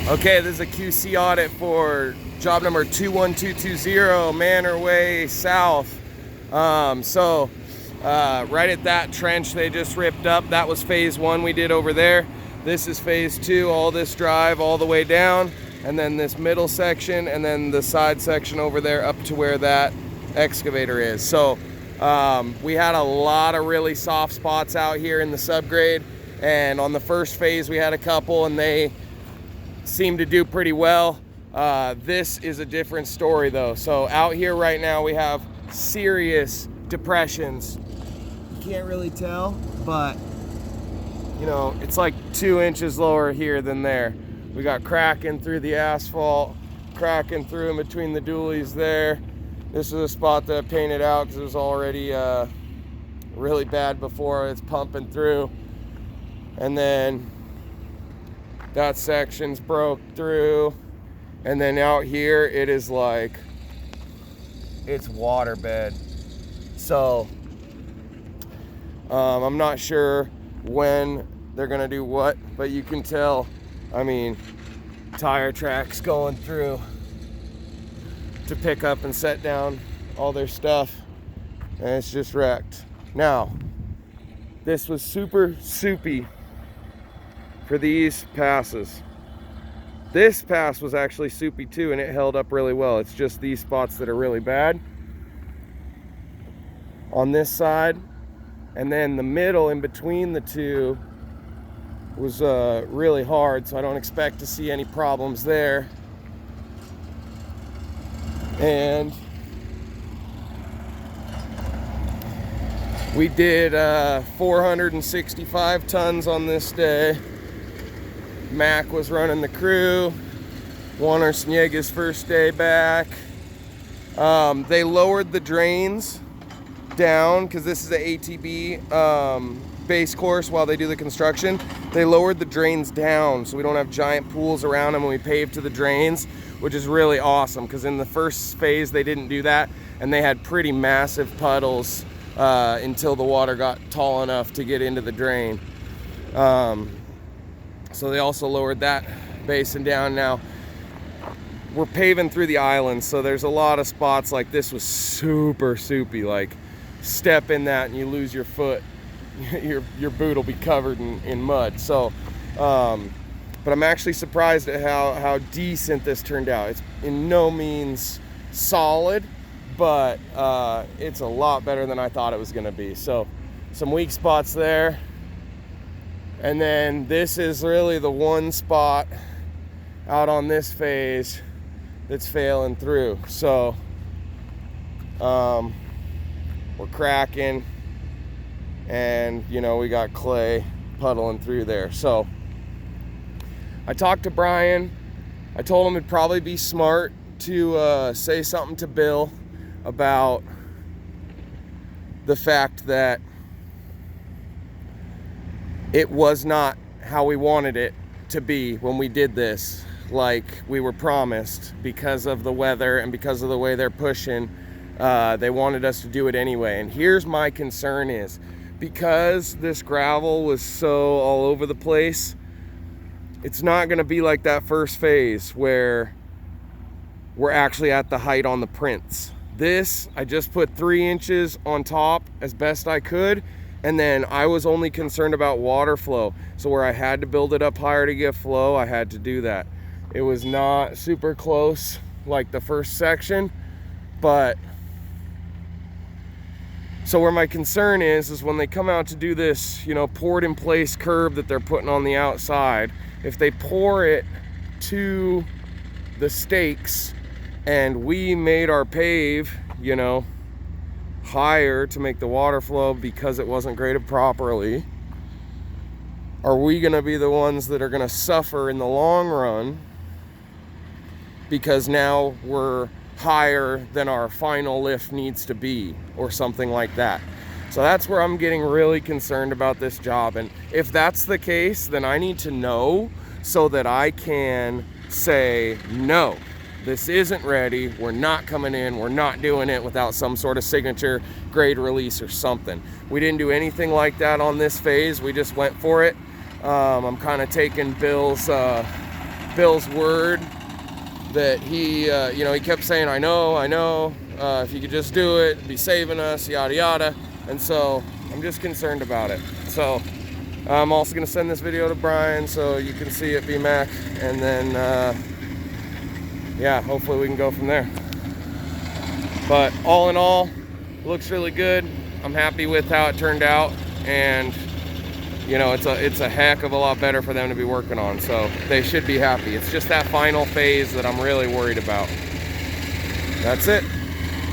Okay, this is a QC audit for job number 21220, Manor Way South. Right at that trench they just ripped up, that was phase one we did over there. This is phase two, all this drive all the way down, and then this middle section, and then the side section over there up to where that excavator is. So we had a lot of really soft spots out here in the subgrade, and on the first phase we had a couple and they seem to do pretty well. This is a different story though. So out here right now we have serious depressions. You can't really tell, but you know, it's like 2 inches lower here than there. We got cracking through the asphalt, cracking through in between the dualies there. This is a spot that I painted out because it was already really bad before. It's pumping through. And then that section's broke through, and then out here it is like it's waterbed. So I'm not sure when they're gonna do what, but you can tell, I mean, tire tracks going through to pick up and set down all their stuff, and it's just wrecked. Now, this was super soupy for these passes. This pass was actually soupy too, and it held up really well. It's just these spots that are really bad on this side, and then the middle in between the two was really hard, so I don't expect to see any problems there. And we did 465 tons on this day. Mac was running the crew. Warner Sniega's first day back. They lowered the drains down because this is an ATB base course while they do the construction. They lowered the drains down so we don't have giant pools around them when we pave to the drains, which is really awesome because in the first phase they didn't do that, and they had pretty massive puddles until the water got tall enough to get into the drain. So they also lowered that basin down. Now we're paving through the island, so there's a lot of spots like this was super soupy, like step in that and you lose your foot, your boot will be covered in mud. So but I'm actually surprised at how decent this turned out. It's in no means solid, but it's a lot better than I thought it was gonna be. So some weak spots there. And then this is really the one spot out on this phase that's failing through. So we're cracking, and you know, we got clay puddling through there. So I talked to Brian. I told him it'd probably be smart to say something to Bill about the fact that it was not how we wanted it to be when we did this, like we were promised, because of the weather and because of the way they're pushing. They wanted us to do it anyway. And here's my concern is, because this gravel was so all over the place, it's not gonna be like that first phase where we're actually at the height on the prints. This, I just put 3 inches on top as best I could, and then I was only concerned about water flow. So where I had to build it up higher to get flow, I had to do that. It was not super close like the first section, but so where my concern is when they come out to do this, you know, poured in place curb that they're putting on the outside, if they pour it to the stakes and we made our pave, you know, higher to make the water flow because it wasn't graded properly, are we gonna be the ones that are gonna suffer in the long run because now we're higher than our final lift needs to be, or something like that? So that's where I'm getting really concerned about this job. And if that's the case, then I need to know so that I can say, no, this isn't ready, we're not coming in, we're not doing it without some sort of signature grade release or something. We didn't do anything like that on this phase, we just went for it. I'm kind of taking Bill's Bill's word that he, he kept saying, I know, if you could just do it, it'd be saving us, yada, yada. And so I'm just concerned about it. So I'm also going to send this video to Brian so you can see it, B-Mac. And then, yeah, hopefully we can go from there. But all in all, it looks really good. I'm happy with how it turned out. And, it's a heck of a lot better for them to be working on. So they should be happy. It's just that final phase that I'm really worried about. That's it.